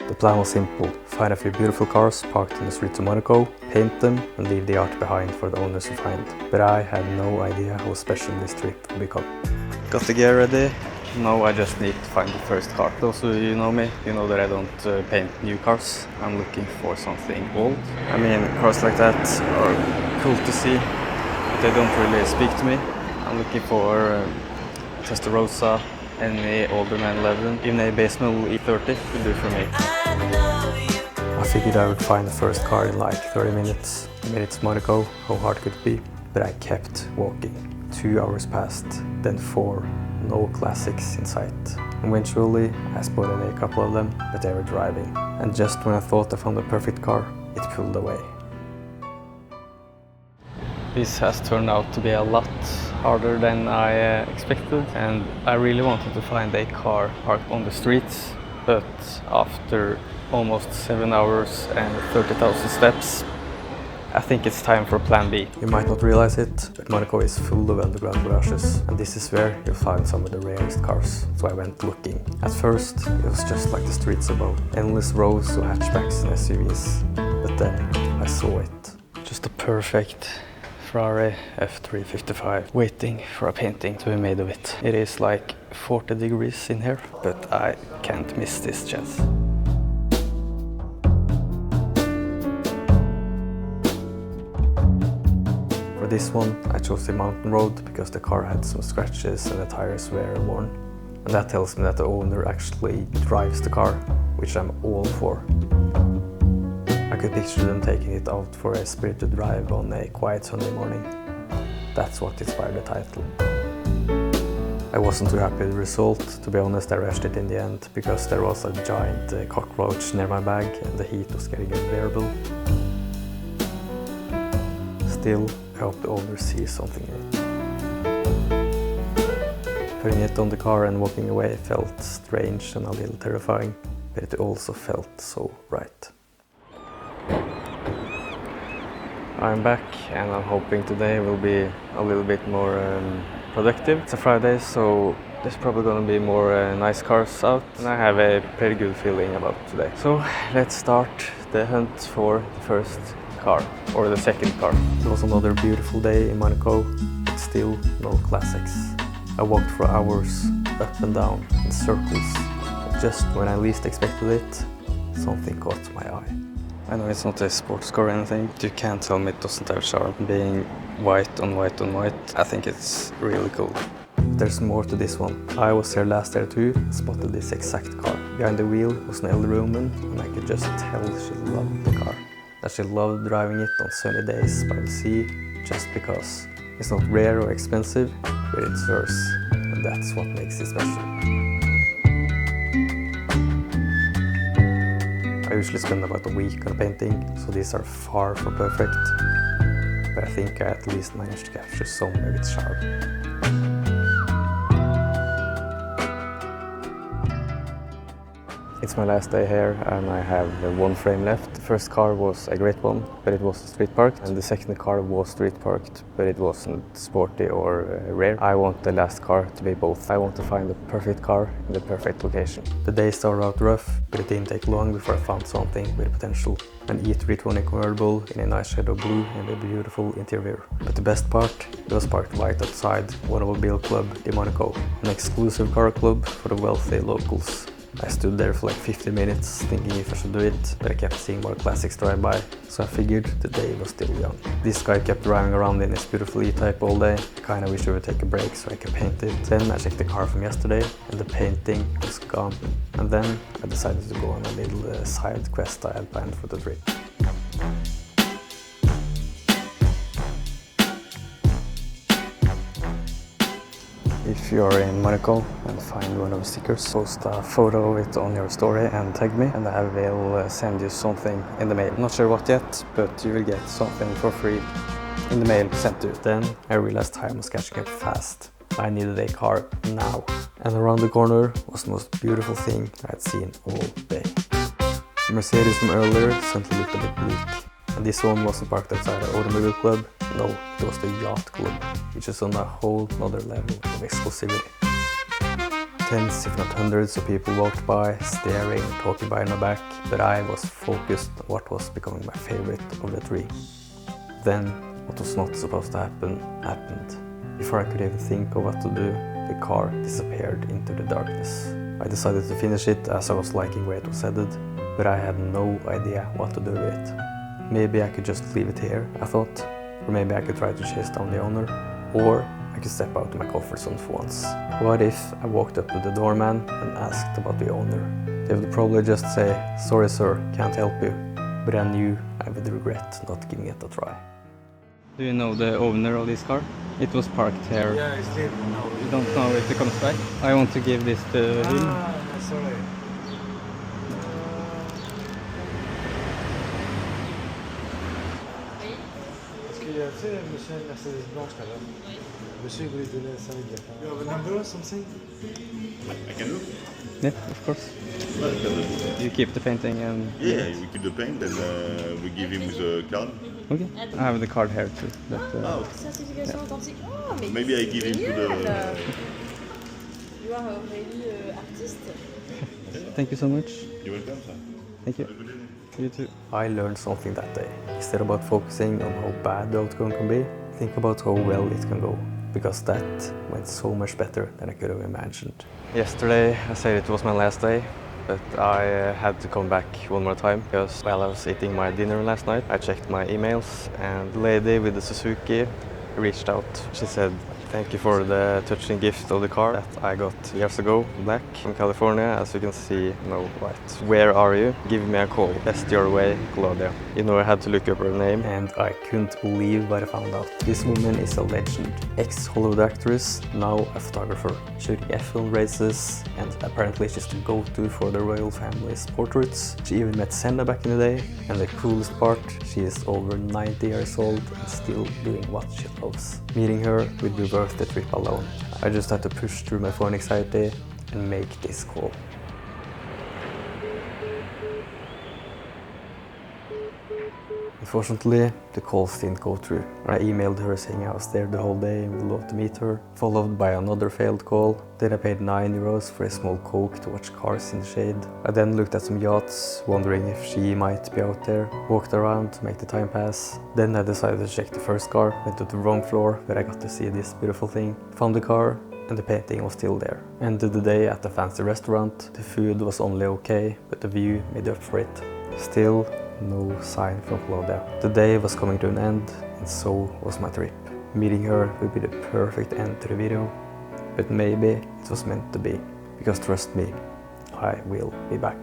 The plan was simple: find a few beautiful cars parked in the streets of Monaco, paint them and leave the art behind for the owners to find. But I had no idea how special this trip would become. Got the gear ready. Now I just need to find the first car. Those of you know me, you know that I don't paint new cars. I'm looking for something old. I mean, cars like that are cool to see, but they don't really speak to me. I'm looking for Testarossa, any older 911, even a Basemel E30 would do for me. I figured I would find the first car in like 30 minutes. I made it to Monaco, how hard could it be? But I kept walking. 2 hours passed, then 4, no classics in sight. Eventually I spotted a couple of them, but they were driving. And just when I thought I found the perfect car, it pulled away. This has turned out to be a lot harder than I expected, and I really wanted to find a car parked on the streets, but after almost 7 hours and 30,000 steps, I think it's time for plan B. You might not realize it, but Monaco is full of underground garages, and this is where you'll find some of the rarest cars. So I went looking. At first, it was just like the streets above, endless rows of hatchbacks and SUVs, but then I saw it. Just a perfect Ferrari F355, waiting for a painting to be made of it. It is like 40 degrees in here, but I can't miss this chance. For this one, I chose the mountain road because the car had some scratches and the tires were worn. And that tells me that the owner actually drives the car, which I'm all for. I could picture them taking it out for a spirited drive on a quiet Sunday morning. That's what inspired the title. I wasn't too happy with the result. To be honest, I rushed it in the end because there was a giant cockroach near my bag and the heat was getting unbearable. Still, I hope the owner sees something in it. Putting it on the car and walking away felt strange and a little terrifying, but it also felt so right. I'm back and I'm hoping today will be a little bit more productive. It's a Friday, so there's probably going to be more nice cars out, and I have a pretty good feeling about today. So let's start the hunt for the first car, or the second car. It was another beautiful day in Monaco, but still no classics. I walked for hours, up and down, in circles. But just when I least expected it, something caught my eye. I know it's not a sports car or anything, but you can't tell me it doesn't have charm. Being white on white on white, I think it's really cool. But there's more to this one. I was here last year too and spotted this exact car. Behind the wheel was an elderly woman, and I could just tell she loved the car. That she loved driving it on sunny days by the sea, just because. It's not rare or expensive, but it's hers, and that's what makes it special. I usually spend about a week on painting, so these are far from perfect, but I think I at least managed to capture some of its charm. It's my last day here and I have one frame left. The first car was a great one, but it was street parked, and the second car was street parked, but it wasn't sporty or rare. I want the last car to be both. I want to find the perfect car in the perfect location. The day started out rough, but it didn't take long before I found something with potential. An E320 convertible in a nice shade of blue and a beautiful interior. But the best part, it was parked right outside Automobile Club de Monaco, an exclusive car club for the wealthy locals. I stood there for like 50 minutes thinking if I should do it, but I kept seeing more classics drive by, so I figured the day was still young. This guy kept driving around in his beautiful E-Type all day. I kinda wish I would take a break so I could paint it. Then I checked the car from yesterday and the painting was gone. And then I decided to go on a little side quest I had planned for the trip. If you're in Monaco and find one of the stickers, post a photo of it on your story and tag me, and I will send you something in the mail. Not sure what yet, but you will get something for free in the mail sent to you. Then I realized time was catching up fast. I needed a car now. And around the corner was the most beautiful thing I had seen all day. The Mercedes from earlier simply looked a bit bleak. And this one wasn't parked outside the Automobile Club. No, it was the Yacht Club, which is on a whole other level of exclusivity. Tens, if not hundreds of people walked by, staring, talking behind my back, but I was focused on what was becoming my favorite of the three. Then, what was not supposed to happen, happened. Before I could even think of what to do, the car disappeared into the darkness. I decided to finish it as I was liking where it was headed, but I had no idea what to do with it. Maybe I could just leave it here, I thought, or maybe I could try to chase down the owner, or I could step out of my comfort zone for once. What if I walked up to the doorman and asked about the owner? They would probably just say, "Sorry sir, can't help you." But I knew I would regret not giving it a try. Do you know the owner of this car? It was parked here. Yeah, it's there. No. You don't know if he comes back? I want to give this to him. Sorry. Parce qu'il y a, tu sais, monsieur une Mercedes blanche là-bas. Monsieur voulait donner ça avec la femme. You have a number or something? I can look. Yeah, of course. You keep the painting and... Yeah, we keep the paint and we give him the card. Okay. I have the card here too. But, Certification authentique. Oh, mais Maybe I give him to the... You are really artist. Thank you so much. You're welcome, sir. Thank you. You too. I learned something that day. Instead about focusing on how bad the outcome can be, think about how well it can go. Because that went so much better than I could have imagined. Yesterday I said it was my last day, but I had to come back one more time because while I was eating my dinner last night, I checked my emails and the lady with the Suzuki reached out. She said, "Thank you for the touching gift of the car that I got years ago, black, from California. As you can see, no white. Where are you? Give me a call. Best your way, Claudia." You know, I had to look up her name and I couldn't believe what I found out. This woman is a legend. Ex-Hollywood actress, now a photographer, shooting F1 races, and apparently she's the go-to for the royal family's portraits. She even met Senna back in the day, and the coolest part, she is over 90 years old and still doing what she loves. Meeting her would be worth the trip alone. I just had to push through my phone anxiety and make this call. Unfortunately, the calls didn't go through. I emailed her saying I was there the whole day and would love to meet her, followed by another failed call. Then I paid €9 for a small coke to watch cars in the shade. I then looked at some yachts, wondering if she might be out there, walked around to make the time pass. Then I decided to check the first car, went to the wrong floor where I got to see this beautiful thing, found the car, and the painting was still there. Ended the day at a fancy restaurant. The food was only okay, but the view made up for it. Still, no sign from Claudia. The day was coming to an end, and so was my trip. Meeting her would be the perfect end to the video, but maybe it was meant to be, because trust me, I will be back.